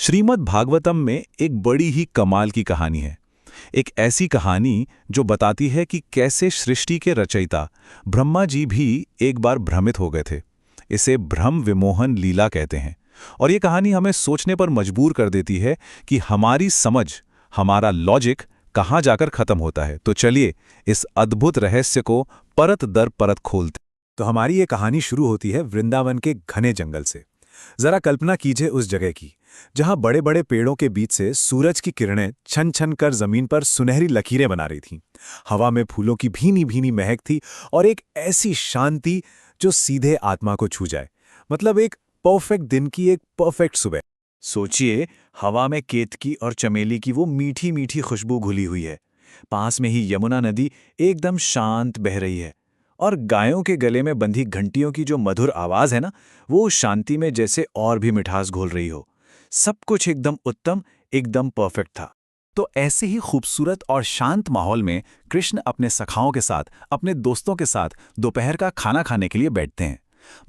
श्रीमद् भागवतम में एक बड़ी ही कमाल की कहानी है। एक ऐसी कहानी जो बताती है कि कैसे सृष्टि के रचयिता ब्रह्मा जी भी एक बार भ्रमित हो गए थे। इसे भ्रम विमोहन लीला कहते हैं। और ये कहानी हमें सोचने पर मजबूर कर देती है कि हमारी समझ, हमारा लॉजिक कहाँ जाकर खत्म होता है। तो चलिए इस अद्भुत रहस्य को परत दर परत खोलते। तो हमारी ये कहानी शुरू होती है वृंदावन के घने जंगल से। जरा कल्पना कीजिए उस जगह की जहां बड़े बड़े पेड़ों के बीच से सूरज की किरणें छन छन कर जमीन पर सुनहरी लकीरें बना रही थीं। हवा में फूलों की भीनी भीनी महक थी और एक ऐसी शांति जो सीधे आत्मा को छू जाए। मतलब एक परफेक्ट दिन की एक परफेक्ट सुबह। सोचिए, हवा में केतकी और चमेली की वो मीठी मीठी खुशबू घुली हुई है। पास में ही यमुना नदी एकदम शांत बह रही है और गायों के गले में बंधी घंटियों की जो मधुर आवाज है ना, वो शांति में जैसे और भी मिठास घोल रही हो। सब कुछ एकदम उत्तम, एकदम परफेक्ट था। तो ऐसे ही खूबसूरत और शांत माहौल में कृष्ण अपने सखाओं के साथ, अपने दोस्तों के साथ दोपहर का खाना खाने के लिए बैठते हैं।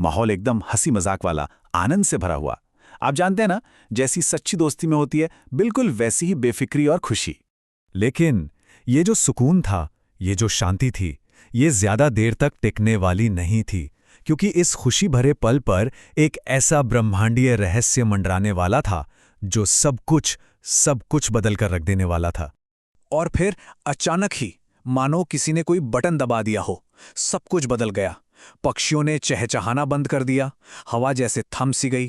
माहौल एकदम हंसी मजाक वाला, आनंद से भरा हुआ। आप जानते हैं ना, जैसी सच्ची दोस्ती में होती है, बिल्कुल वैसी ही बेफिक्री और खुशी। लेकिन ये जो सुकून था, ये जो शांति थी, ये ज्यादा देर तक टिकने वाली नहीं थी, क्योंकि इस खुशी भरे पल पर एक ऐसा ब्रह्मांडीय रहस्य मंडराने वाला था जो सब कुछ बदल कर रख देने वाला था। और फिर अचानक ही, मानो किसी ने कोई बटन दबा दिया हो, सब कुछ बदल गया। पक्षियों ने चहचहाना बंद कर दिया, हवा जैसे थम सी गई।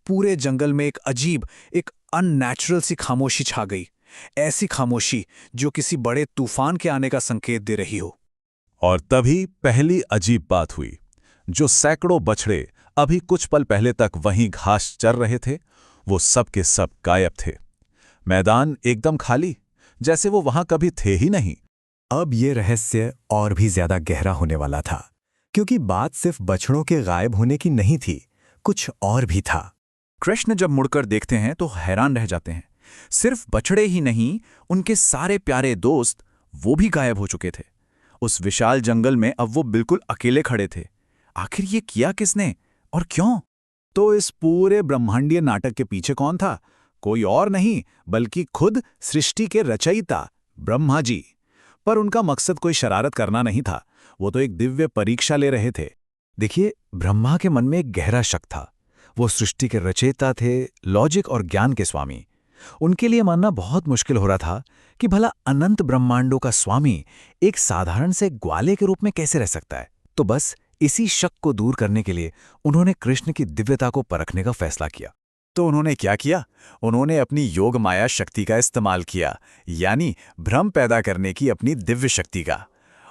पूरे जंगल में एक अजीब, एक अननेचुरल सी खामोशी छा गई। ऐसी खामोशी जो किसी बड़े तूफान के आने का संकेत दे रही हो। और तभी पहली अजीब बात हुई। जो सैकड़ों बछड़े अभी कुछ पल पहले तक वहीं घास चर रहे थे, वो सब के सब गायब थे। मैदान एकदम खाली, जैसे वो वहां कभी थे ही नहीं। अब ये रहस्य और भी ज्यादा गहरा होने वाला था, क्योंकि बात सिर्फ बछड़ों के गायब होने की नहीं थी, कुछ और भी था। कृष्ण जब मुड़कर देखते हैं तो हैरान रह जाते हैं। सिर्फ बछड़े ही नहीं, उनके सारे प्यारे दोस्त वो भी गायब हो चुके थे। उस विशाल जंगल में अब वो बिल्कुल अकेले खड़े थे। आखिर ये किया किसने और क्यों? तो इस पूरे ब्रह्मांडीय नाटक के पीछे कौन था? कोई और नहीं बल्कि खुद सृष्टि के रचयिता ब्रह्मा जी। पर उनका मकसद कोई शरारत करना नहीं था, वो तो एक दिव्य परीक्षा ले रहे थे। देखिए, ब्रह्मा के मन में एक गहरा शक था। वो सृष्टि के रचयिता थे, लॉजिक और ज्ञान के स्वामी। उनके लिए मानना बहुत मुश्किल हो रहा था कि भला अनंत ब्रह्मांडों का स्वामी एक साधारण से ग्वाले के रूप में कैसे रह सकता है। तो बस इसी शक को दूर करने के लिए उन्होंने कृष्ण की दिव्यता को परखने का फैसला किया। तो उन्होंने क्या किया? उन्होंने अपनी योग माया शक्ति का इस्तेमाल किया, यानी भ्रम पैदा करने की अपनी दिव्य शक्ति का।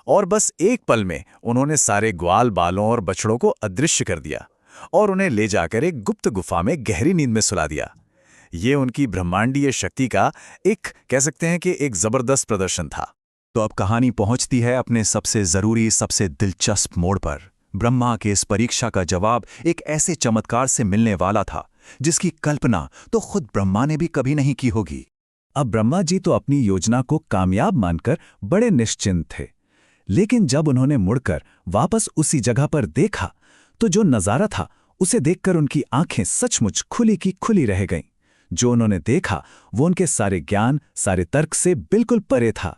और बस एक पल में उन्होंने सारे ग्वाल बालों और बछड़ों को अदृश्य कर दिया और उन्हें ले जाकर एक गुप्त गुफा में गहरी नींद में सुला दिया। ये उनकी ब्रह्मांडीय शक्ति का एक, कह सकते हैं कि एक जबरदस्त प्रदर्शन था। तो अब कहानी पहुंचती है अपने सबसे जरूरी, सबसे दिलचस्प मोड़ पर। ब्रह्मा के इस परीक्षा का जवाब एक ऐसे चमत्कार से मिलने वाला था जिसकी कल्पना तो खुद ब्रह्मा ने भी कभी नहीं की होगी। अब ब्रह्मा जी तो अपनी योजना को कामयाब मानकर बड़े निश्चिंत थे, लेकिन जब उन्होंने मुड़कर वापस उसी जगह पर देखा तो जो नजारा था उसे देखकर उनकी आंखें सचमुच खुली की खुली रह गईं। जो उन्होंने देखा वो उनके सारे ज्ञान, सारे तर्क से बिल्कुल परे था।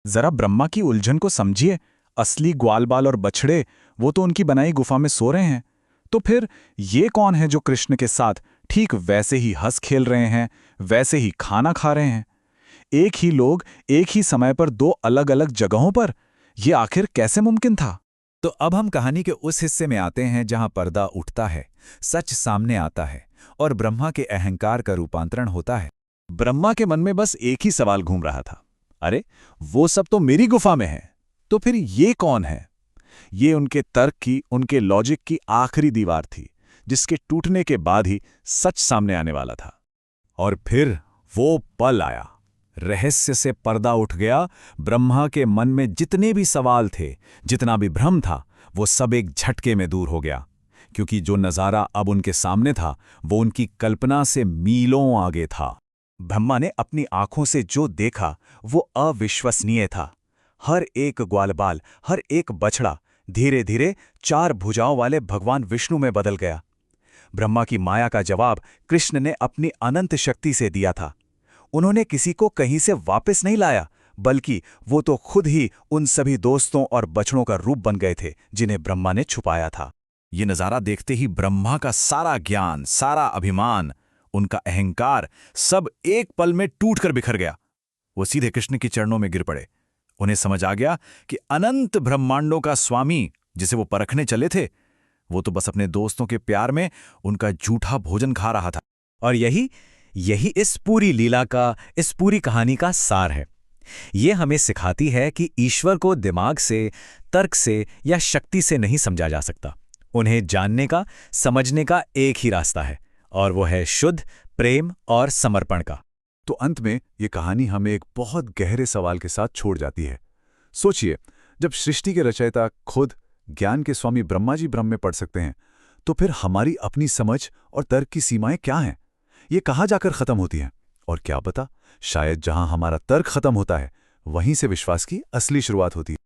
जरा ब्रह्मा की उलझन को समझिए। असली ग्वालबाल और बछड़े वो तो उनकी बनाई गुफा में सो रहे हैं, तो फिर ये कौन है जो कृष्ण के साथ ठीक वैसे ही हंस खेल रहे हैं, वैसे ही खाना खा रहे हैं? एक ही लोग एक ही समय पर दो अलग अलग जगहों पर, ये आखिर कैसे मुमकिन था? तो अब हम कहानी के उस हिस्से में आते हैं जहां पर्दा उठता है, सच सामने आता है और ब्रह्मा के अहंकार का रूपांतरण होता है। ब्रह्मा के मन में बस एक ही सवाल घूम रहा था, अरे वो सब तो मेरी गुफा में है, तो फिर ये कौन है? ये उनके तर्क की, उनके लॉजिक की आखिरी दीवार थी, जिसके टूटने के बाद ही सच सामने आने वाला था। और फिर वो पल आया, रहस्य से पर्दा उठ गया। ब्रह्मा के मन में जितने भी सवाल थे, जितना भी भ्रम था, वो सब एक झटके में दूर हो गया, क्योंकि जो नजारा अब उनके सामने था वो उनकी कल्पना से मीलों आगे था। ब्रह्मा ने अपनी आंखों से जो देखा वो अविश्वसनीय था। हर एक ग्वालबाल, हर एक बछड़ा धीरे धीरे 4 भुजाओं वाले भगवान विष्णु में बदल गया। ब्रह्मा की माया का जवाब कृष्ण ने अपनी अनंत शक्ति से दिया था। उन्होंने किसी को कहीं से वापस नहीं लाया, बल्कि वो तो खुद ही उन सभी दोस्तों और बछड़ों का रूप बन गए थे जिन्हें ब्रह्मा ने छुपाया था। ये नज़ारा देखते ही ब्रह्मा का सारा ज्ञान, सारा अभिमान, उनका अहंकार सब एक पल में टूटकर बिखर गया। वो सीधे कृष्ण के चरणों में गिर पड़े। उन्हें समझ आ गया कि अनंत ब्रह्मांडों का स्वामी जिसे वो परखने चले थे, वो तो बस अपने दोस्तों के प्यार में उनका झूठा भोजन खा रहा था। और यही इस पूरी लीला का, इस पूरी कहानी का सार है। ये हमें सिखाती है कि ईश्वर को दिमाग से, तर्क से या शक्ति से नहीं समझा जा सकता। उन्हें जानने का, समझने का एक ही रास्ता है, और वो है शुद्ध प्रेम और समर्पण का। तो अंत में ये कहानी हमें एक बहुत गहरे सवाल के साथ छोड़ जाती है। सोचिए, जब सृष्टि के रचयिता खुद ज्ञान के स्वामी ब्रह्मा जी ब्रह्म में पड़ सकते हैं, तो फिर हमारी अपनी समझ और तर्क की सीमाएं क्या हैं? ये कहाँ जाकर खत्म होती हैं? और क्या पता, शायद जहां हमारा तर्क खत्म होता है, वहीं से विश्वास की असली शुरुआत होती है।